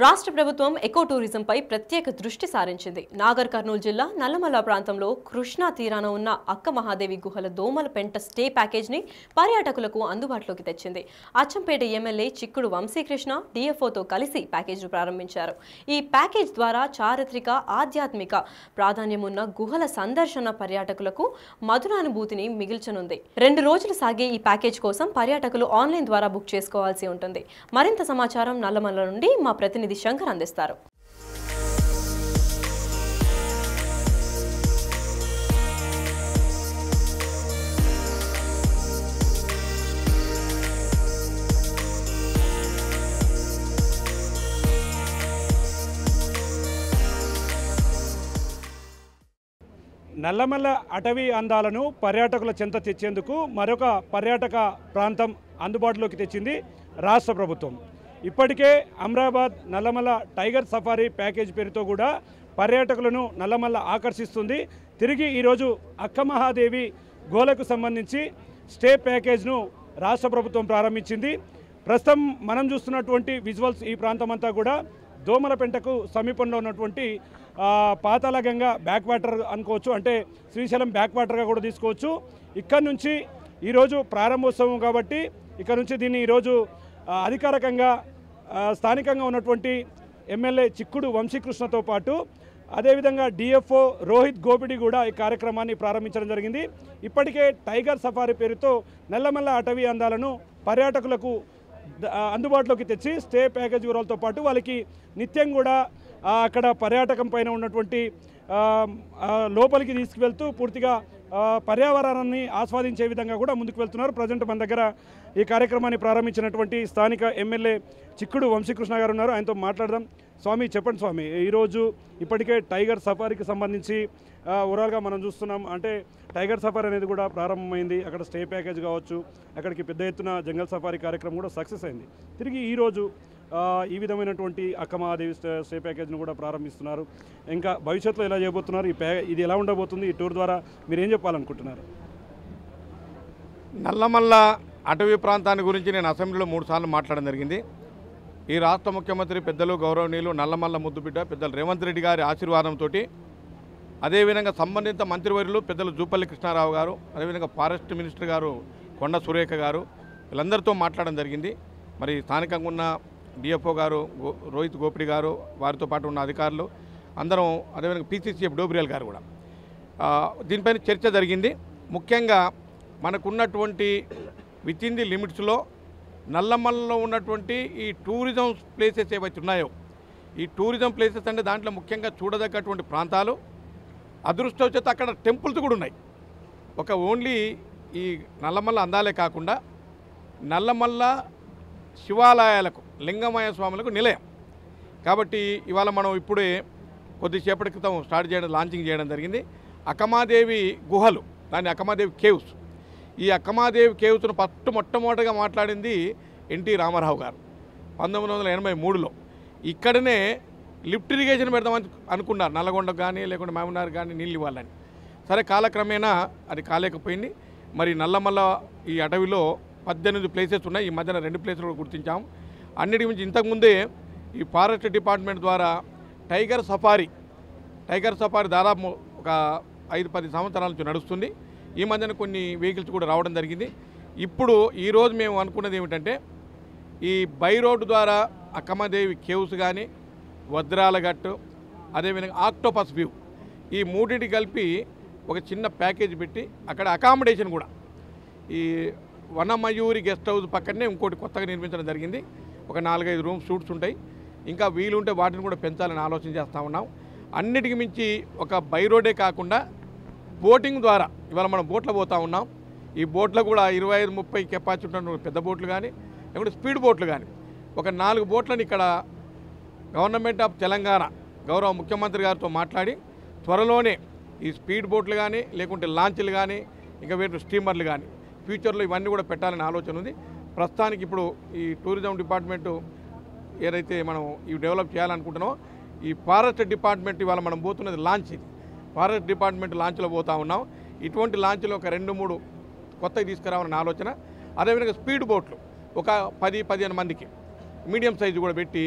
రాష్ట్ర ప్రభుత్వం ఎకో టూరిజంపై ప్రత్యేక దృష్టి సారించింది. నాగర్ కర్నూలు జిల్లా నల్లమల్ల ప్రాంతంలో కృష్ణా తీరాన ఉన్న అక్క మహాదేవి గుహల దోమల పెంట స్టే ప్యాకేజ్ని పర్యాటకులకు అందుబాటులోకి తెచ్చింది. అచ్చంపేట ఎమ్మెల్యే చిక్కుడు వంశీకృష్ణ డిఎఫ్ఓతో కలిసి ప్యాకేజ్ను ప్రారంభించారు. ఈ ప్యాకేజ్ ద్వారా చారిత్రక, ఆధ్యాత్మిక ప్రాధాన్యం ఉన్న గుహల సందర్శన పర్యాటకులకు మధురానుభూతిని మిగిల్చనుంది. 2 రోజులు సాగే ఈ ప్యాకేజ్ కోసం పర్యాటకులు ఆన్లైన్ ద్వారా బుక్ చేసుకోవాల్సి ఉంటుంది. మరింత సమాచారం నల్లమల్ల నుండి మా ప్రతినిధి శంకర్ అందిస్తారు. నల్లమల్ల అటవీ అందాలను పర్యాటకుల చెంత తెచ్చేందుకు మరొక పర్యాటక ప్రాంతం అందుబాటులోకి తెచ్చింది రాష్ట్ర ప్రభుత్వం. ఇప్పటికే Amrabad Nallamala tiger safari package పేరుతో కూడా పర్యాటకులను నల్లమల్ల ఆకర్షిస్తుంది. తిరిగి ఈరోజు అక్క మహాదేవి గోలకు సంబంధించి స్టే ప్యాకేజ్ను రాష్ట్ర ప్రభుత్వం ప్రారంభించింది. ప్రస్తుతం మనం చూస్తున్నటువంటి విజువల్స్ ఈ ప్రాంతం అంతా కూడా దోమలపెంటకు సమీపంలో ఉన్నటువంటి పాతాళగంగా బ్యాక్ వాటర్ అనుకోవచ్చు, అంటే శ్రీశైలం బ్యాక్ వాటర్గా కూడా తీసుకోవచ్చు. ఇక్కడ నుంచి ఈరోజు ప్రారంభోత్సవం కాబట్టి ఇక్కడ నుంచి దీన్ని ఈరోజు అధికారికంగా స్థానికంగా ఉన్నటువంటి ఎమ్మెల్యే చిక్కుడు వంశీకృష్ణతో పాటు అదేవిధంగా డిఎఫ్ఓ రోహిత్ గోపిడి కూడా ఈ కార్యక్రమాన్ని ప్రారంభించడం జరిగింది. ఇప్పటికే టైగర్ సఫారీ పేరుతో నల్లమల్ల అటవీ అందాలను పర్యాటకులకు అందుబాటులోకి తెచ్చి స్టే ప్యాకేజ్ వివరాలతో పాటు వాళ్ళకి నిత్యం కూడా అక్కడ పర్యాటకం పైన ఉన్నటువంటి లోపలికి తీసుకువెళ్తూ పూర్తిగా పర్యావరణాన్ని ఆస్వాదించే విధంగా కూడా ముందుకు వెళ్తున్నారు. ప్రజెంట్ మన దగ్గర ఈ కార్యక్రమాన్ని ప్రారంభించినటువంటి స్థానిక ఎమ్మెల్యే చిక్కుడు వంశీకృష్ణ గారు ఉన్నారు. ఆయనతో మాట్లాడదాం. స్వామి, చెప్పండి స్వామి, ఈరోజు ఇప్పటికే టైగర్ సఫారీకి సంబంధించి ఓవరాల్గా మనం చూస్తున్నాం. అంటే టైగర్ సఫారీ అనేది కూడా ప్రారంభమైంది. అక్కడ స్టే ప్యాకేజ్ కావచ్చు, అక్కడికి పెద్ద ఎత్తున జంగల్ సఫారీ కార్యక్రమం కూడా సక్సెస్ అయింది. తిరిగి ఈరోజు ఈ విధమైనటువంటి అక్క మహాదేవి స్టే ప్యాకేజ్ను కూడా ప్రారంభిస్తున్నారు. ఇంకా భవిష్యత్తులో ఎలా చేయబోతున్నారు, ఇది ఎలా ఉండబోతుంది, ఈ టూర్ ద్వారా మీరు ఏం చెప్పాలనుకుంటున్నారు? నల్లమల్ల అటవీ ప్రాంతాన్ని గురించి నేను అసెంబ్లీలో 3 సార్లు మాట్లాడడం జరిగింది. ఈ రాష్ట్ర ముఖ్యమంత్రి పెద్దలు గౌరవనీయులు నల్లమల్ల ముద్దుబిడ్డ పెద్దలు రేవంత్ రెడ్డి గారి ఆశీర్వాదంతో, అదేవిధంగా సంబంధిత మంత్రివర్యులు పెద్దలు జూపల్లి కృష్ణారావు గారు, అదేవిధంగా ఫారెస్ట్ మినిస్టర్ గారు కొండ సురేఖ గారు, వీళ్ళందరితో మాట్లాడడం జరిగింది. మరి స్థానికంగా ఉన్న డిఎఫ్ఓ గారు రోహిత్ గోపిడి గారు, వారితో పాటు ఉన్న అధికారులు అందరం, అదేవిధంగా పీసీసీఎఫ్ డోబ్రియల్ గారు కూడా దీనిపైన చర్చ జరిగింది. ముఖ్యంగా మనకున్నటువంటి విత్ ఇన్ ది లిమిట్స్లో నల్లమల్లలో ఉన్నటువంటి ఈ టూరిజం ప్లేసెస్ ఏవైతే ఉన్నాయో, ఈ టూరిజం ప్లేసెస్ అంటే దాంట్లో ముఖ్యంగా చూడదగ్గటువంటి ప్రాంతాలు, అదృష్టవశాత్తు అక్కడ టెంపుల్స్ కూడా ఉన్నాయి. ఒక ఓన్లీ ఈ నల్లమల్ల అందాలే కాకుండా నల్లమల్ల శివాలయాలకు, లింగమయ స్వాములకు నిలయం కాబట్టి ఇవాళ మనం ఇప్పుడే కొద్దిసేపటి క్రితం లాంచింగ్ చేయడం జరిగింది. అక్కమాదేవి గుహలు, దాని అక్కమాదేవి కేవ్స్. ఈ అక్కమాదేవి కేవ్స్ను మొట్టమొదటిగా మాట్లాడింది ఎన్టీ రామారావు గారు 1983లో. ఇక్కడనే లిఫ్ట్ ఇరిగేషన్ పెడదామని అనుకున్నారు, నల్లగొండకు కానీ లేకుంటే మహబూబ్నగర్ కానీ నీళ్ళు ఇవ్వాలని. సరే, కాలక్రమేణా అది కాలేకపోయింది. మరి నల్లమల్ల ఈ అటవీలో 18 ప్లేసెస్ ఉన్నాయి. ఈ మధ్యన 2 ప్లేసులు కూడా గుర్తించాము. అన్నిటి మించి ఇంతకుముందే ఈ ఫారెస్ట్ డిపార్ట్మెంట్ ద్వారా టైగర్ సఫారీ దాదాపు ఒక 5-10 సంవత్సరాల నుంచి నడుస్తుంది. ఈ మధ్యన కొన్ని వెహికల్స్ కూడా రావడం జరిగింది. ఇప్పుడు ఈరోజు మేము అనుకున్నది ఏమిటంటే, ఈ బై రోడ్డు ద్వారా అక్కమదేవి కేవ్స్ కానీ, వజ్రాల గట్టు, అదేవిధంగా ఆక్టోపస్ వ్యూ, ఈ మూడింటికి కలిపి ఒక చిన్న ప్యాకేజ్ పెట్టి అక్కడ అకామిడేషన్ కూడా ఈ వనమయూరి గెస్ట్ హౌస్ పక్కనే ఇంకోటి కొత్తగా నిర్మించడం జరిగింది. ఒక 4-5 రూమ్ సూట్స్ ఉంటాయి. ఇంకా వీలుంటే వాటిని కూడా పెంచాలని ఆలోచన చేస్తూ ఉన్నాం. అన్నిటికి మించి ఒక బై రోడ్డే కాకుండా బోటింగ్ ద్వారా ఇవాళ మనం బోట్లో పోతూ ఉన్నాం. ఈ బోట్లో కూడా 25-30 కెపాసిటీ ఉన్న పెద్ద బోట్లు కానీ, లేకుంటే స్పీడ్ బోట్లు కానీ, ఒక 4 బోట్లను ఇక్కడ గవర్నమెంట్ ఆఫ్ తెలంగాణ గౌరవ ముఖ్యమంత్రి గారితో మాట్లాడి త్వరలోనే ఈ స్పీడ్ బోట్లు కానీ, లేకుంటే లాంచ్లు కానీ, ఇంకా వేరే స్టీమర్లు కానీ ఫ్యూచర్లో ఇవన్నీ కూడా పెట్టాలని ఆలోచన ఉంది. ప్రస్తుతానికి ఇప్పుడు ఈ టూరిజం డిపార్ట్మెంటు ఏదైతే మనం ఇవి డెవలప్ చేయాలనుకుంటున్నామో, ఈ ఫారెస్ట్ డిపార్ట్మెంట్ ఇవాళ మనం పోతున్నది లాంచ్. ఇది ఫారెస్ట్ డిపార్ట్మెంట్ లాంచ్లో పోతూ ఉన్నాం. ఇటువంటి లాంచ్లో ఒక 2-3 కొత్తవి తీసుకురావాలని ఆలోచన. అదేవిధంగా స్పీడ్ బోట్లు ఒక 10-15 మందికి మీడియం సైజు కూడా పెట్టి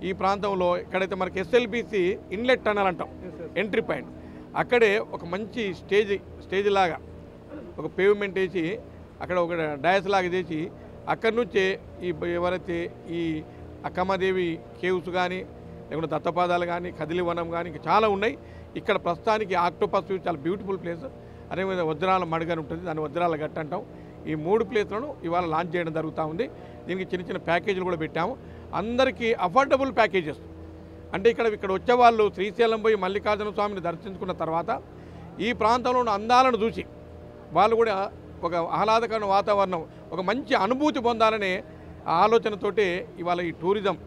ఈ ప్రాంతంలో ఎక్కడైతే మనకి ఎస్ఎల్బిసి ఇన్లెట్ టనల్ అంటాం, ఎంట్రీ పాయింట్, అక్కడే ఒక మంచి స్టేజ్ లాగా ఒక పేవ్మెంట్ వేసి అక్కడ ఒక డయాస్ లాగా చేసి అక్కడి నుంచే ఎవరైతే ఈ అక్కమ్మదేవి కేవ్స్ కానీ లేకుంటే దత్తపాదాలు కానీ కదిలివనం కానీ ఇంకా చాలా ఉన్నాయి. ఇక్కడ ప్రస్తుతానికి ఆక్టోపస్ చాలా బ్యూటిఫుల్ ప్లేస్, అదేవిధంగా వజ్రాల మడుగని ఉంటుంది, దాన్ని వజ్రాల గట్ట అంటాం. ఈ 3 ప్లేస్లను ఇవాళ లాంచ్ చేయడం జరుగుతూ ఉంది. దీనికి చిన్న చిన్న ప్యాకేజీలు కూడా పెట్టాము. అందరికీ అఫోర్డబుల్ ప్యాకేజెస్. అంటే ఇక్కడ వచ్చేవాళ్ళు శ్రీశైలం పోయి మల్లికార్జున స్వామిని దర్శించుకున్న తర్వాత ఈ ప్రాంతంలో ఉన్న అందాలను చూసి వాళ్ళు కూడా ఒక ఆహ్లాదకరమైన వాతావరణం, ఒక మంచి అనుభూతి పొందాలనే ఆలోచనతోటి ఇవాళ ఈ టూరిజం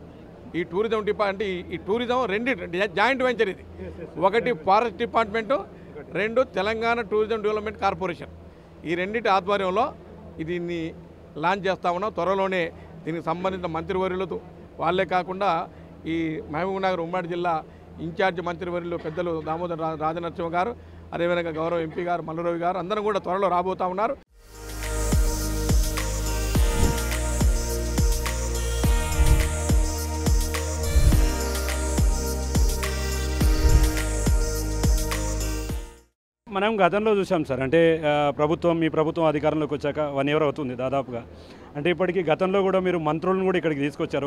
డిపార్ట్మెంట్, ఈ టూరిజం 2 జాయింట్ వెంచర్ ఇది. ఒకటి forest department, 2 Telangana tourism development corporation. ఈ రెండింటి ఆధ్వర్యంలో దీన్ని లాంచ్ చేస్తా ఉన్నాం. త్వరలోనే దీనికి సంబంధించిన మంత్రివర్యులతో వాళ్ళే కాకుండా ఈ మహబూబ్నగర్ ఉమ్మడి జిల్లా ఇన్ఛార్జ్ మంత్రివర్యులు పెద్దలు దామోదర్ రాజనరసింహ గారు, అదేవిధంగా గౌరవ ఎంపీ గారు మల్లురవి గారు అందరం కూడా త్వరలో రాబోతూ ఉన్నారు. మనం గతంలో చూసాం సార్, అంటే మీ ప్రభుత్వం అధికారంలోకి వచ్చాక 1 year అవుతుంది దాదాపుగా. అంటే ఇప్పటికీ గతంలో కూడా మీరు మంత్రులను కూడా ఇక్కడికి తీసుకొచ్చారు.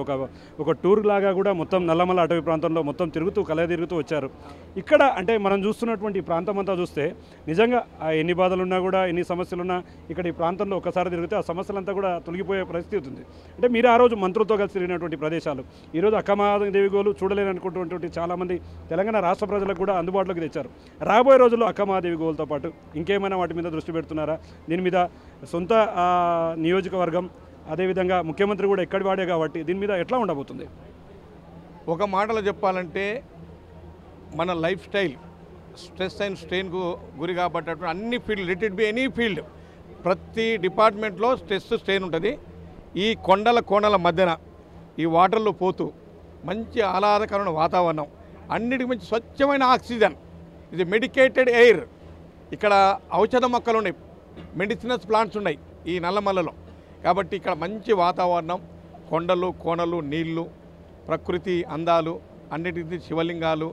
ఒక టూర్ లాగా కూడా మొత్తం నల్లమల్ల అటవీ ప్రాంతంలో మొత్తం తిరుగుతూ తిరుగుతూ వచ్చారు. ఇక్కడ అంటే మనం చూస్తున్నటువంటి ఈ ప్రాంతం అంతా చూస్తే నిజంగా ఎన్ని బాధలున్నా కూడా ఎన్ని సమస్యలున్నా ఇక్కడ ఈ ప్రాంతంలో ఒకసారి తిరిగితే ఆ సమస్యలంతా కూడా తొలగిపోయే పరిస్థితి ఉంది. అంటే మీరు ఆ రోజు మంత్రులతో కలిసి తిరిగినటువంటి ప్రదేశాలు ఈరోజు అక్కమహాదేవి గోలు చూడలేననుకుంటున్నటువంటి చాలామంది తెలంగాణ రాష్ట్ర ప్రజలకు కూడా అందుబాటులోకి తెచ్చారు. రాబోయే రోజుల్లో అక్కమహాదేవి గోల్తో పాటు ఇంకేమైనా వాటి మీద దృష్టి పెడుతున్నారా? దీని మీద సొంత నియోజకవర్గం అదేవిధంగా ముఖ్యమంత్రి కూడా ఎక్కడి వాడే కాబట్టి దీని మీద ఎట్లా ఉండబోతుంది? ఒక మాటలో చెప్పాలంటే మన లైఫ్ స్టైల్ స్ట్రెస్ అండ్ స్ట్రెయిన్కు గురి కాబట్టేటువంటి అన్ని field, let it be any field, ప్రతి డిపార్ట్మెంట్లో స్ట్రెస్ స్ట్రెయిన్ ఉంటుంది. ఈ కోణల మధ్యన ఈ వాటర్లో పోతూ మంచి ఆహ్లాదకరమైన వాతావరణం, అన్నిటికి మంచి స్వచ్ఛమైన ఆక్సిజన్, ఇది మెడికేటెడ్ ఎయిర్. ఇక్కడ ఔషధ మొక్కలు ఉన్నాయి, మెడిసినస్ ప్లాంట్స్ ఉన్నాయి ఈ నల్లమల్లలో. కాబట్టి ఇక్కడ మంచి వాతావరణం, కొండలు కోణలు నీళ్లు, ప్రకృతి అందాలు, అన్నిటి శివలింగాలు,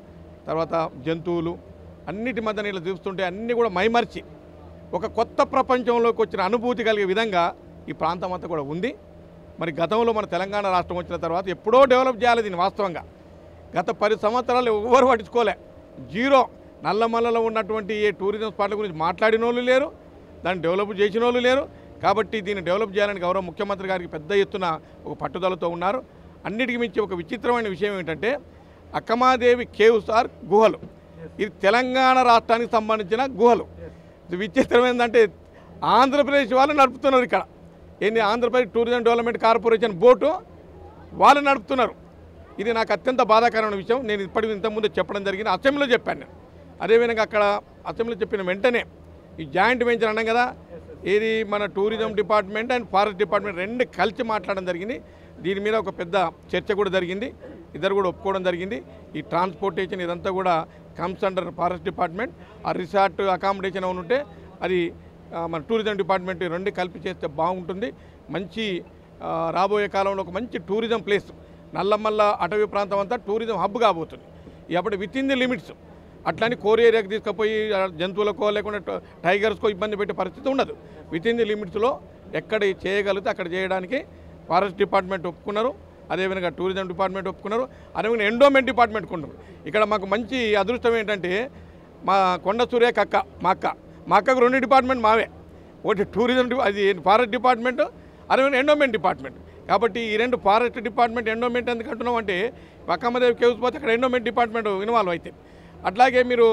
తర్వాత జంతువులు, అన్నిటి మధ్య నీళ్ళు చూస్తుంటే అన్నీ కూడా మైమర్చి ఒక కొత్త ప్రపంచంలోకి వచ్చిన అనుభూతి కలిగే విధంగా ఈ ప్రాంతం అంతా కూడా ఉంది. మరి గతంలో మన తెలంగాణ రాష్ట్రం వచ్చిన తర్వాత ఎప్పుడో డెవలప్ చేయాలి దీన్ని. వాస్తవంగా గత 10 సంవత్సరాలు ఎవరు పట్టించుకోలే, జీరో. నల్లమల్లలో ఉన్నటువంటి ఏ టూరిజం స్పాట్ల గురించి మాట్లాడిన వాళ్ళు లేరు, దాన్ని డెవలప్ చేసిన వాళ్ళు లేరు. కాబట్టి దీన్ని డెవలప్ చేయాలని గౌరవ ముఖ్యమంత్రి గారికి పెద్ద ఎత్తున ఒక పట్టుదలతో ఉన్నారు. అన్నిటికీ మించి ఒక విచిత్రమైన విషయం ఏంటంటే అక్కమాదేవి కేవ్స్ ఆర్ గుహలు. ఇది తెలంగాణ రాష్ట్రానికి సంబంధించిన గుహలు. ఇది విచిత్రం ఏంటంటే ఆంధ్రప్రదేశ్ వాళ్ళు నడుపుతున్నారు ఇక్కడ. Andhra Pradesh tourism development corporation boat వాళ్ళు నడుపుతున్నారు. ఇది నాకు అత్యంత బాధాకరమైన విషయం. నేను ఇంతకుముందు చెప్పడం జరిగింది, అసెంబ్లీలో చెప్పాను నేను. అదేవిధంగా అక్కడ అసెంబ్లీలో చెప్పిన వెంటనే ఈ జాయింట్ వెంచర్ అన్నాం కదా, ఇది మన tourism department and forest department 2 కలిసి మాట్లాడడం జరిగింది. దీని మీద ఒక పెద్ద చర్చ కూడా జరిగింది, ఇద్దరు కూడా ఒప్పుకోవడం జరిగింది. ఈ ట్రాన్స్పోర్టేషన్ ఇదంతా కూడా కమ్స్ అండర్ ఫారెస్ట్ డిపార్ట్మెంట్. ఆ రిసార్ట్ అకామిడేషన్ ఉంటే అది మన టూరిజం డిపార్ట్మెంట్ 2 కలిపి చేస్తే బాగుంటుంది. మంచి రాబోయే కాలంలో ఒక మంచి టూరిజం ప్లేస్ నల్లమల్ల అటవీ ప్రాంతం అంతా టూరిజం హబ్ కాబోతుంది. అప్పుడు విత్ ఇన్ ది లిమిట్స్. అట్లాని కోర్ ఏరియాకి తీసుకుపోయి జంతువులకో లేకుండా టైగర్స్కో ఇబ్బంది పెట్టే పరిస్థితి ఉండదు. విత్ ఇన్ ది లిమిట్స్లో ఎక్కడ చేయగలిగితే అక్కడ చేయడానికి ఫారెస్ట్ డిపార్ట్మెంట్ ఒప్పుకున్నారు, అదేవిధంగా టూరిజం డిపార్ట్మెంట్ ఒప్పుకున్నారు, అదేవిధంగా ఎండోమెంట్ డిపార్ట్మెంట్ కొన్నారు. ఇక్కడ మాకు మంచి అదృష్టం ఏంటంటే మా కొండ సూర్య మా అక్కకు 2 డిపార్ట్మెంట్ మావే. ఒకటి టూరిజం అది ఫారెస్ట్ డిపార్ట్మెంట్, అదేవిధంగా ఎండోమెంట్ డిపార్ట్మెంట్. కాబట్టి ఈ 2 ఫారెస్ట్ డిపార్ట్మెంట్ ఎండోమెంట్ ఎందుకు అంటున్నాం అంటే అక్కమ్మదేవి కేవ్స్ పోతే అక్కడ ఎండోమెంట్ డిపార్ట్మెంట్ ఇన్వాల్వ్ అవుతుంది. అట్లాగే మీరు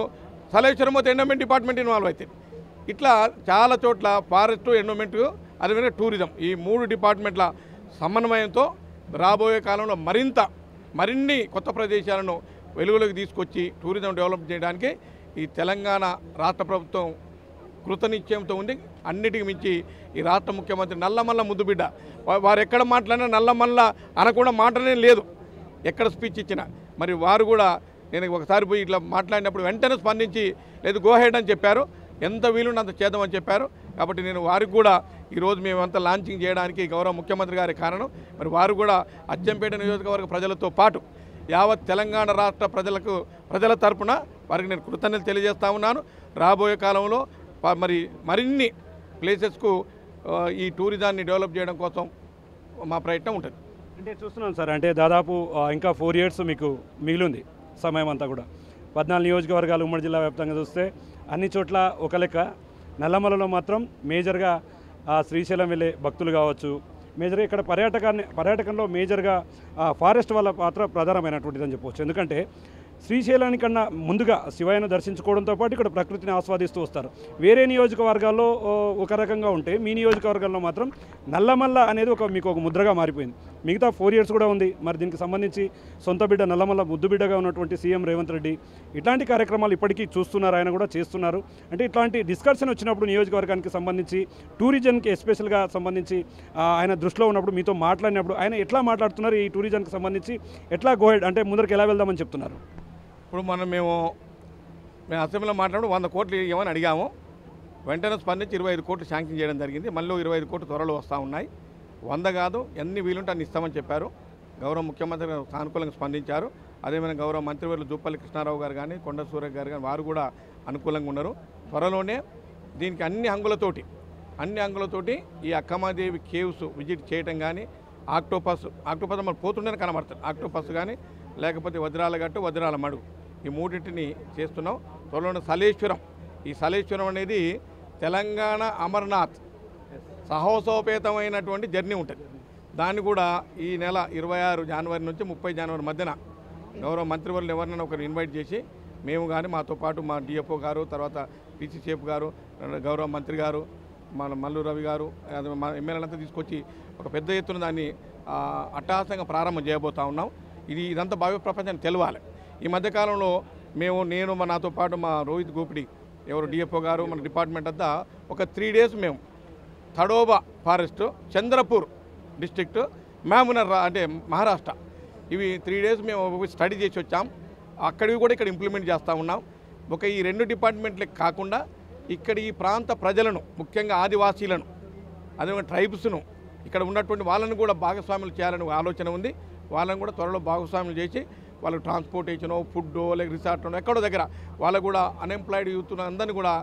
సలేశ్వరం పోతే ఎండోమెంట్ డిపార్ట్మెంట్ ఇన్వాల్వ్ అవుతుంది. ఇట్లా చాలా చోట్ల ఫారెస్ట్, ఎండోమెంట్, అదేవిధంగా టూరిజం ఈ 3 డిపార్ట్మెంట్ల సమన్వయంతో రాబోయే కాలంలో మరిన్ని కొత్త ప్రదేశాలను వెలుగులోకి తీసుకొచ్చి టూరిజం డెవలప్ చేయడానికి ఈ తెలంగాణ రాష్ట్ర ప్రభుత్వం కృతనిశ్చయంతో ఉంది. అన్నిటికి మించి ఈ రాష్ట్ర ముఖ్యమంత్రి నల్లమల్ల ముద్దుబిడ్డ, వారు ఎక్కడ మాట్లాడినా నల్లమల్ల అనకుండా మాటనే లేదు, ఎక్కడ స్పీచ్ ఇచ్చినా. మరి వారు కూడా నేను ఒకసారి పోయి ఇట్లా మాట్లాడినప్పుడు వెంటనే స్పందించి లేదు గో హెడ్ అని చెప్పారు, ఎంత వీలున్నంత చేద్దామని చెప్పారు. కాబట్టి నేను వారికి కూడా ఈరోజు మేమంతా లాంచింగ్ చేయడానికి గౌరవ ముఖ్యమంత్రి గారి కారణం. మరి వారు కూడా అచ్చంపేట నియోజకవర్గ ప్రజలతో పాటు యావత్ తెలంగాణ రాష్ట్ర ప్రజల తరపున వారికి నేను కృతజ్ఞతలు తెలియజేస్తా ఉన్నాను. రాబోయే కాలంలో మరిన్ని ప్లేసెస్కు ఈ టూరిజాన్ని డెవలప్ చేయడం కోసం మా ప్రయత్నం ఉంటుంది. అంటే చూస్తున్నాను సార్, అంటే దాదాపు ఇంకా 4 years మీకు మిగిలింది సమయం అంతా కూడా. 14 నియోజకవర్గాలు ఉమ్మడి జిల్లా వ్యాప్తంగా చూస్తే అన్ని చోట్ల ఒక లెక్క, నల్లమలలో మాత్రం మేజర్గా శ్రీశైలం వెళ్ళే భక్తులు కావచ్చు, మేజర్గా ఇక్కడ పర్యాటకంలో మేజర్గా ఫారెస్ట్ వాళ్ళ పాత్ర ప్రధానమైనటువంటిదని చెప్పవచ్చు. ఎందుకంటే శ్రీశైలానికన్నా ముందుగా శివయ్యను దర్శించుకోవడంతో పాటు ఇక్కడ ప్రకృతిని ఆస్వాదిస్తూ వస్తారు. వేరే నియోజకవర్గాల్లో ఒక రకంగా ఉంటే మీ నియోజకవర్గంలో మాత్రం నల్లమల్ల అనేది మీకు ఒక ముద్రగా మారిపోయింది. మిగతా 4 years కూడా ఉంది. మరి దీనికి సంబంధించి సొంత బిడ్డ నల్లమల్ల ముద్దు బిడ్డగా ఉన్నటువంటి సీఎం రేవంత్ రెడ్డి ఇట్లాంటి కార్యక్రమాలు ఇప్పటికీ చూస్తున్నారు, ఆయన కూడా చేస్తున్నారు. అంటే ఇట్లాంటి డిస్కషన్ వచ్చినప్పుడు నియోజకవర్గానికి సంబంధించి టూరిజంకి ఎస్పెషల్గా సంబంధించి ఆయన దృష్టిలో ఉన్నప్పుడు మీతో మాట్లాడినప్పుడు ఆయన ఎట్లా మాట్లాడుతున్నారు, ఈ టూరిజంకి సంబంధించి ఎట్లా గోహెడ్ అంటే ముందరికి ఎలా వెళ్దామని చెప్తున్నారు? ఇప్పుడు మేము అసెంబ్లీలో మాట్లాడి 100 కోట్లు ఇవ్వమని అడిగాము. వెంటనే స్పందించి 25 కోట్లు శాంక్షన్ చేయడం జరిగింది. మళ్ళీ 25 కోట్లు త్వరలో వస్తూ ఉన్నాయి. 100 కాదు, ఎన్ని వీలుంటే అన్ని ఇస్తామని చెప్పారు. గౌరవ ముఖ్యమంత్రి గారు సానుకూలంగా స్పందించారు. అదేవిధంగా గౌరవ మంత్రివర్యులు జూపల్లి కృష్ణారావు గారు కానీ, కొండ సూర్య గారు కానీ వారు కూడా అనుకూలంగా ఉన్నారు. త్వరలోనే దీనికి అన్ని అంగులతోటి ఈ అక్కమాదేవి కేవ్స్ విజిట్ చేయడం కానీ, ఆక్టోపస్ మనం పోతుండేనే కనబడుతుంది. ఆక్టోపస్ కానీ లేకపోతే వజ్రాల గట్టు, వజ్రాల మడుగు, ఈ మూడింటిని చేస్తున్నాం. త్వరలో సలేశ్వరం, ఈ సలేశ్వరం అనేది తెలంగాణ అమర్నాథ్ సాహసోపేతమైనటువంటి జర్నీ ఉంటుంది. దాన్ని కూడా ఈ నెల 26 జనవరి నుంచి 30 జనవరి మధ్యన గౌరవ మంత్రివర్యులు ఎవరినైనా ఒకరు ఇన్వైట్ చేసి మేము కానీ మాతో పాటు మా డిఎఫ్ఓ గారు, తర్వాత పీసీ చీఫ్ గారు, గౌరవ మంత్రి గారు, మన మల్లు రవి గారు, మా ఎమ్మెల్యేలంతా తీసుకొచ్చి ఒక పెద్ద ఎత్తున దాన్ని అట్టహాసంగా ప్రారంభం చేయబోతా ఉన్నాం. ఇదంతా భావి ప్రపంచానికి తెలవాలి. ఈ మధ్యకాలంలో నేను నాతో పాటు మా రోహిత్ గోపిడి ఎవరు డిఎఫ్ఓ గారు, మన డిపార్ట్మెంట్ అంతా ఒక 3 days మేము తడోబా ఫారెస్ట్, చంద్రపూర్ డిస్ట్రిక్ట్, మహబూబ్నగర్ అంటే మహారాష్ట్ర, ఇవి 3 days మేము స్టడీ చేసి వచ్చాం. అక్కడివి కూడా ఇక్కడ ఇంప్లిమెంట్ చేస్తూ ఉన్నాం. ఈ 2 డిపార్ట్మెంట్లకు కాకుండా ఇక్కడ ఈ ప్రాంత ప్రజలను, ముఖ్యంగా ఆదివాసీలను, అదేవిధంగా ట్రైబ్స్ను, ఇక్కడ ఉన్నటువంటి వాళ్ళని కూడా భాగస్వాములు చేయాలని ఆలోచన ఉంది. వాళ్ళని కూడా త్వరలో భాగస్వాములు చేసి వాళ్ళకి ట్రాన్స్పోర్టేషనో, ఫుడ్డో, లేక రిసార్ట్నో ఎక్కడో దగ్గర వాళ్ళకు కూడా అన్ఎంప్లాయిడ్ యూత్ అందరినీ కూడా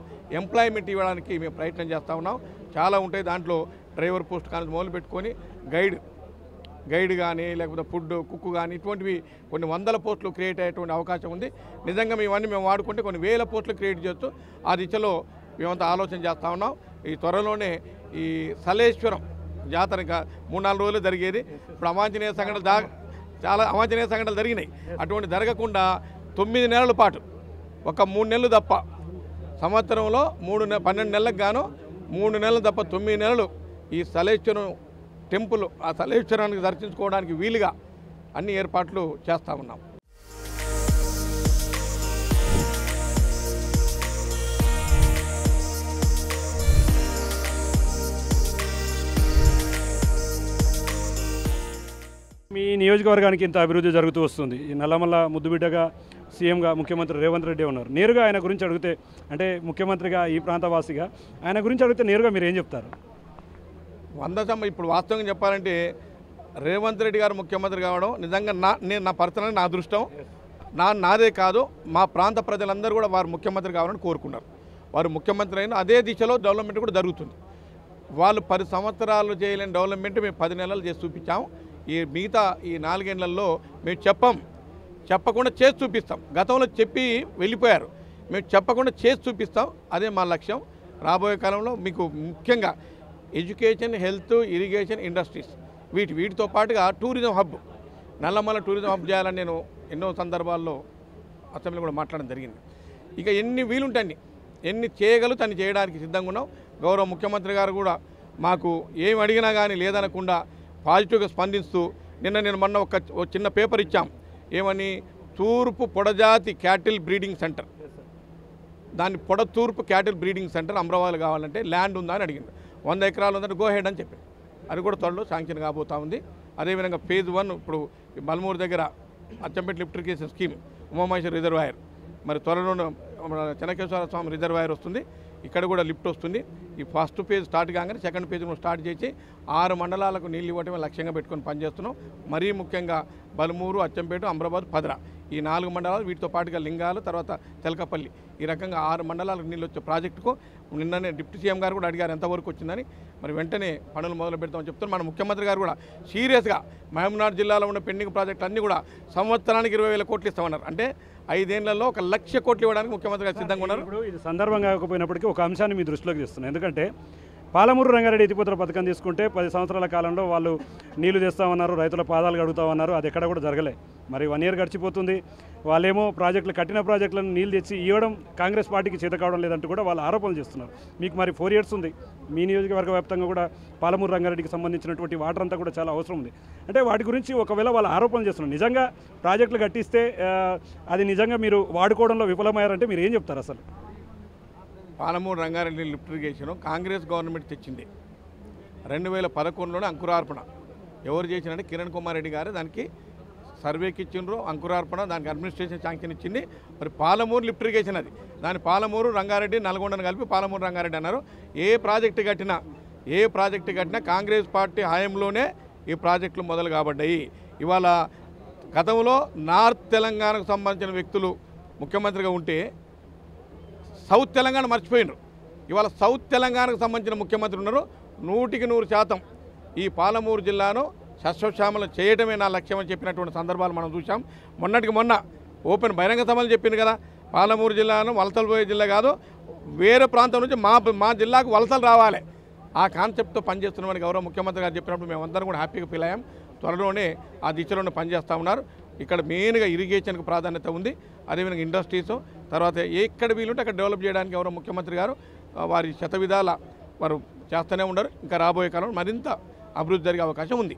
ఎంప్లాయ్మెంట్ ఇవ్వడానికి మేము ప్రయత్నం చేస్తూ ఉన్నాం. చాలా ఉంటాయి. దాంట్లో డ్రైవర్ పోస్ట్ కానీ మొదలు పెట్టుకొని గైడ్ కానీ, లేకపోతే ఫుడ్ కుక్ కానీ, ఇటువంటివి కొన్ని 100 పోస్టులు క్రియేట్ అయ్యేటువంటి అవకాశం ఉంది. నిజంగా మేము వాడుకుంటే కొన్ని 1000 పోస్టులు క్రియేట్ చేస్తూ ఆ దిశలో మేమంతా ఆలోచన చేస్తూ ఉన్నాం. ఈ త్వరలోనే ఈ సలేశ్వరం జాతర 3-4 రోజులు జరిగేది. ఇప్పుడు చాలా అవాంఛనీయ సంఘటనలు జరిగినాయి. అటువంటి జరగకుండా 9 నెలల పాటు, ఒక 3 నెలలు తప్ప సంవత్సరంలో 12 నెలలకు గాను 3 నెలలు తప్ప 9 నెలలు ఈ సలేశ్వరం టెంపుల్, ఆ సలేశ్వరానికి దర్శించుకోవడానికి వీలుగా అన్ని ఏర్పాట్లు చేస్తూ ఉన్నాం. మీ నియోజకవర్గానికి ఇంత అభివృద్ధి జరుగుతూ వస్తుంది. ఈ నల్లమల్ల ముద్దుబిడ్డగా సీఎంగా ముఖ్యమంత్రి రేవంత్ రెడ్డి ఉన్నారు. నేరుగా ఆయన గురించి అడిగితే, అంటే ముఖ్యమంత్రిగా ఈ ప్రాంతవాసిగా ఆయన గురించి అడిగితే నేరుగా మీరు ఏం చెప్తారు? ఇప్పుడు వాస్తవంగా చెప్పాలంటే రేవంత్ రెడ్డి గారు ముఖ్యమంత్రి కావడం నిజంగా నా పర్సనల్ నా అదృష్టం. నాదే కాదు, మా ప్రాంత ప్రజలందరూ కూడా వారు ముఖ్యమంత్రి కావాలని కోరుకున్నారు. వారు ముఖ్యమంత్రి అయిన అదే దిశలో డెవలప్మెంట్ కూడా జరుగుతుంది. వాళ్ళు 10 సంవత్సరాలు చేయలేని డెవలప్మెంట్ మేము 10 నెలలు చేసి చూపించాము. మిగతా ఈ 4 ఏళ్లలో మేము చెప్పకుండా చేసి చూపిస్తాం. గతంలో చెప్పి వెళ్ళిపోయారు, మేము చెప్పకుండా చేసి చూపిస్తాం. అదే మా లక్ష్యం. రాబోయే కాలంలో మీకు ముఖ్యంగా ఎడ్యుకేషన్, హెల్త్, ఇరిగేషన్, ఇండస్ట్రీస్ వీటితో పాటుగా tourism hub, Nallamala tourism hub చేయాలని నేను ఎన్నో సందర్భాల్లో అసెంబ్లీలో కూడా మాట్లాడడం జరిగింది. ఇక ఎన్ని వీలుంటాయి, ఎన్ని చేయగలుగుతా అన్ని చేయడానికి సిద్ధంగా ఉన్నాం. గౌరవ ముఖ్యమంత్రి గారు కూడా మాకు ఏమి అడిగినా కానీ లేదనకుండా పాజిటివ్గా స్పందిస్తూ నేను మొన్న ఒక చిన్న పేపర్ ఇచ్చాం. ఏమని? తూర్పు పొడజాతి క్యాటిల్ బ్రీడింగ్ సెంటర్, దాన్ని తూర్పు క్యాటిల్ బ్రీడింగ్ సెంటర్ అమరావతి కావాలంటే ల్యాండ్ ఉందా అని అడిగింది. 100 ఎకరాలు ఉందంటే గో హెడ్ అని చెప్పి అది కూడా త్వరలో శాంక్షన్ కాబోతా ఉంది. అదేవిధంగా phase 1 ఇప్పుడు మల్మూరు దగ్గర Achampet lift irrigation scheme, Umamaheshwara reservoir, మరి త్వరలో చెన్నకేశ్వర స్వామి రిజర్వాయర్ వస్తుంది. ఇక్కడ కూడా లిఫ్ట్ వస్తుంది. ఈ ఫస్ట్ ఫేజ్ స్టార్ట్ కాగానే సెకండ్ ఫేజ్ స్టార్ట్ చేసి 6 మండలాలకు నీళ్ళు ఇవ్వటమే లక్ష్యంగా పెట్టుకొని పనిచేస్తున్నాం. మరీ ముఖ్యంగా బలమూరు, అచ్చంపేట, అమ్రాబాద్, పదరా ఈ 4 మండలాలు, వీటితో పాటుగా లింగాలు, తర్వాత తెలకపల్లి, ఈ రకంగా 6 మండలాలకు నీళ్ళు వచ్చే ప్రాజెక్టుకు నిన్ననే డిప్యూటీ సీఎం గారు కూడా అడిగారు ఎంతవరకు వచ్చిందని. మరి వెంటనే పనులు మొదలు పెడతామని చెప్తున్నారు. మన ముఖ్యమంత్రి గారు కూడా సీరియస్గా మహబూబ్నగర్ జిల్లాలో ఉన్న పెండింగ్ ప్రాజెక్టులు అన్నీ కూడా సంవత్సరానికి 20,000 కోట్లు ఇస్తామన్నారు. అంటే 5 ఏళ్లలో 1,00,000 కోట్లు ఇవ్వడానికి ముఖ్యమంత్రి గారు సిద్ధంగా ఉన్నారు. ఇప్పుడు ఇది సందర్భం కాకపోయినప్పటికీ ఒక అంశాన్ని మీ దృష్టిలోకి తెస్తున్నాను. ఎందుకంటే పాలమూరు రంగారెడ్డి ఎత్తిపోతల పథకం తీసుకుంటే 10 సంవత్సరాల కాలంలో వాళ్ళు నీళ్లు తెస్తామన్నారు, రైతుల పాదాలు కడుగుతామన్నారు. అది ఎక్కడ కూడా జరగలే. మరి 1 ఇయర్ గడిచిపోతుంది. వాళ్ళేమో ప్రాజెక్టులు, కట్టిన ప్రాజెక్టులను నీళ్ళు తెచ్చి ఇవ్వడం కాంగ్రెస్ పార్టీకి చేత కావడం లేదంటూ కూడా వాళ్ళు ఆరోపణలు చేస్తున్నారు. మీకు మరి 4 ఇయర్స్ ఉంది. మీ నియోజకవర్గ వ్యాప్తంగా కూడా పాలమూరు రంగారెడ్డికి సంబంధించినటువంటి వాటర్ అంతా కూడా చాలా అవసరం ఉంది. అంటే వాటి గురించి ఒకవేళ వాళ్ళు ఆరోపణలు చేస్తున్నారు, నిజంగా ప్రాజెక్టులు కట్టిస్తే అది నిజంగా మీరు వాడుకోవడంలో విఫలమయ్యారంటే మీరు ఏం చెప్తారు? అసలు Palamuru Rangareddy lift irrigation Congress government తెచ్చింది. 2011లోనే అంకురార్పణ ఎవరు చేసినంటే కిరణ్ కుమార్ రెడ్డి గారు దానికి సర్వేకి ఇచ్చిండ్రు, అంకురార్పణ దానికి అడ్మినిస్ట్రేషన్ శాంక్షన్ ఇచ్చింది. మరి పాలమూరు లిఫ్ట్ ఇరిగేషన్ అది, దాని పాలమూరు రంగారెడ్డి నల్గొండను కలిపి పాలమూరు రంగారెడ్డి అన్నారు. ఏ ప్రాజెక్టు కట్టినా కాంగ్రెస్ పార్టీ హయాంలోనే ఈ ప్రాజెక్టులు మొదలు కాబడ్డాయి. ఇవాళ గతంలో నార్త్ తెలంగాణకు సంబంధించిన వ్యక్తులు ముఖ్యమంత్రిగా ఉంటే సౌత్ తెలంగాణ మర్చిపోయినారు. ఇవాళ సౌత్ తెలంగాణకు సంబంధించిన ముఖ్యమంత్రి ఉన్నారు. 100% ఈ పాలమూరు జిల్లాను సస్యశ్యామలం చేయడమే నా లక్ష్యం అని చెప్పినటువంటి సందర్భాలు మనం చూసాం. మొన్నటికి మొన్న ఓపెన్ బహిరంగ సభలు చెప్పింది కదా, పాలమూరు జిల్లాను వలసలు పోయే జిల్లా కాదు, వేరే ప్రాంతం నుంచి మా జిల్లాకు వలసలు రావాలి, ఆ కాన్సెప్ట్తో పనిచేస్తున్నామని గౌరవ ముఖ్యమంత్రి గారు చెప్పినప్పుడు మేమందరం కూడా హ్యాపీగా ఫీల్ అయ్యాం. త్వరలోనే ఆ దిశలోనే పనిచేస్తూ ఉన్నారు. ఇక్కడ మెయిన్గా ఇరిగేషన్కి ప్రాధాన్యత ఉంది. అదేవిధంగా ఇండస్ట్రీస్, తర్వాత ఎక్కడ వీలుంటే అక్కడ డెవలప్ చేయడానికి ఎవరో ముఖ్యమంత్రి గారు వారి శతవిధాల వారు చేస్తూనే ఉన్నారు. ఇంకా రాబోయే కాలంలో మరింత అభివృద్ధి జరిగే అవకాశం ఉంది.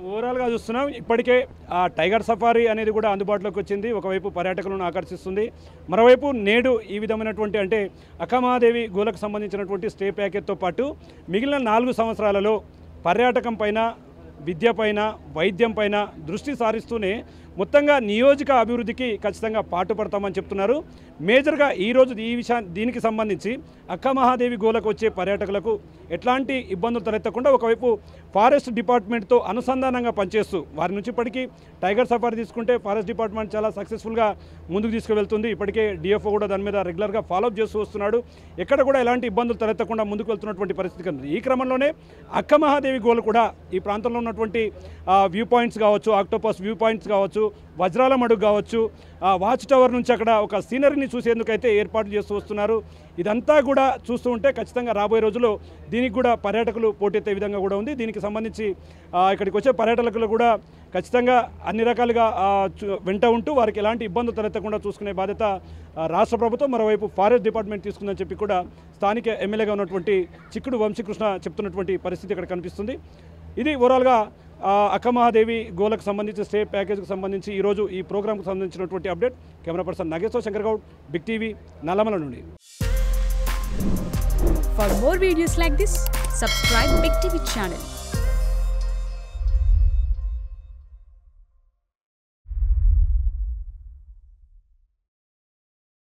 ఓవరాల్గా చూస్తున్నాం, ఇప్పటికే ఆ టైగర్ సఫారీ అనేది కూడా అందుబాటులోకి వచ్చింది. ఒకవైపు పర్యాటకులను ఆకర్షిస్తుంది, మరోవైపు నేడు ఈ విధమైనటువంటి అంటే అక్కమహాదేవి గోలకు సంబంధించినటువంటి స్టే ప్యాకేజ్తో పాటు మిగిలిన 4 సంవత్సరాలలో పర్యాటకం పైన, విద్య పైన, వైద్యం పైన దృష్టి సారిస్తూనే మొత్తంగా నియోజక అభివృద్ధికి ఖచ్చితంగా పాటుపడతామని చెప్తున్నారు. మేజర్గా ఈరోజు దీనికి సంబంధించి అక్కమహాదేవి గోలకు వచ్చే పర్యాటకులకు ఎట్లాంటి ఇబ్బందులు తలెత్తకుండా ఒకవైపు ఫారెస్ట్ డిపార్ట్మెంట్తో అనుసంధానంగా పనిచేస్తూ వారి నుంచి ఇప్పటికీ టైగర్ సఫారీ తీసుకుంటే ఫారెస్ట్ డిపార్ట్మెంట్ చాలా సక్సెస్ఫుల్గా ముందుకు తీసుకువెళ్తుంది. ఇప్పటికే డిఎఫ్ఓ కూడా దాని మీద రెగ్యులర్గా ఫాలోఅప్ చేస్తూ వస్తున్నాడు. ఎక్కడ కూడా ఎలాంటి ఇబ్బందులు తలెత్తకుండా ముందుకు వెళ్తున్నటువంటి పరిస్థితి కనుక ఈ క్రమంలోనే అక్కమహాదేవి గోలు కూడా ఈ ప్రాంతంలో ఉన్నటువంటి వ్యూ పాయింట్స్ కావచ్చు, ఆక్టోపస్ వ్యూ పాయింట్స్ కావచ్చు, వజ్రాల మడుగు కావచ్చు, వాచ్ టవర్ నుంచి అక్కడ ఒక సీనరీని చూసేందుకైతే ఏర్పాటు చేస్తూ వస్తున్నారు. ఇదంతా కూడా చూస్తూ ఉంటే ఖచ్చితంగా రాబోయే రోజుల్లో దీనికి కూడా పర్యాటకులు పోటెత్తే విధంగా కూడా ఉంది. దీనికి సంబంధించి ఇక్కడికి వచ్చే పర్యాటకులు కూడా ఖచ్చితంగా అన్ని రకాలుగా వెంట ఉంటూ వారికి ఎలాంటి ఇబ్బందులు తలెత్తకుండా చూసుకునే బాధ్యత రాష్ట్ర ప్రభుత్వం, మరోవైపు ఫారెస్ట్ డిపార్ట్మెంట్ తీసుకుందని చెప్పి కూడా స్థానిక ఎమ్మెల్యేగా ఉన్నటువంటి చిక్కుడు వంశీకృష్ణ చెప్తున్నటువంటి పరిస్థితి ఇక్కడ కనిపిస్తుంది. ఇది ఓవరాల్గా అక్కమహాదేవి గోలకు సంబంధించి స్టే ప్యాకేజ్కి సంబంధించి ఈరోజు ఈ ప్రోగ్రామ్కి సంబంధించినటువంటి update. Camera person Nageshwara Shankar Goud, big TV, Nallamala నుండి. For more videos like this, subscribe Big TV channel.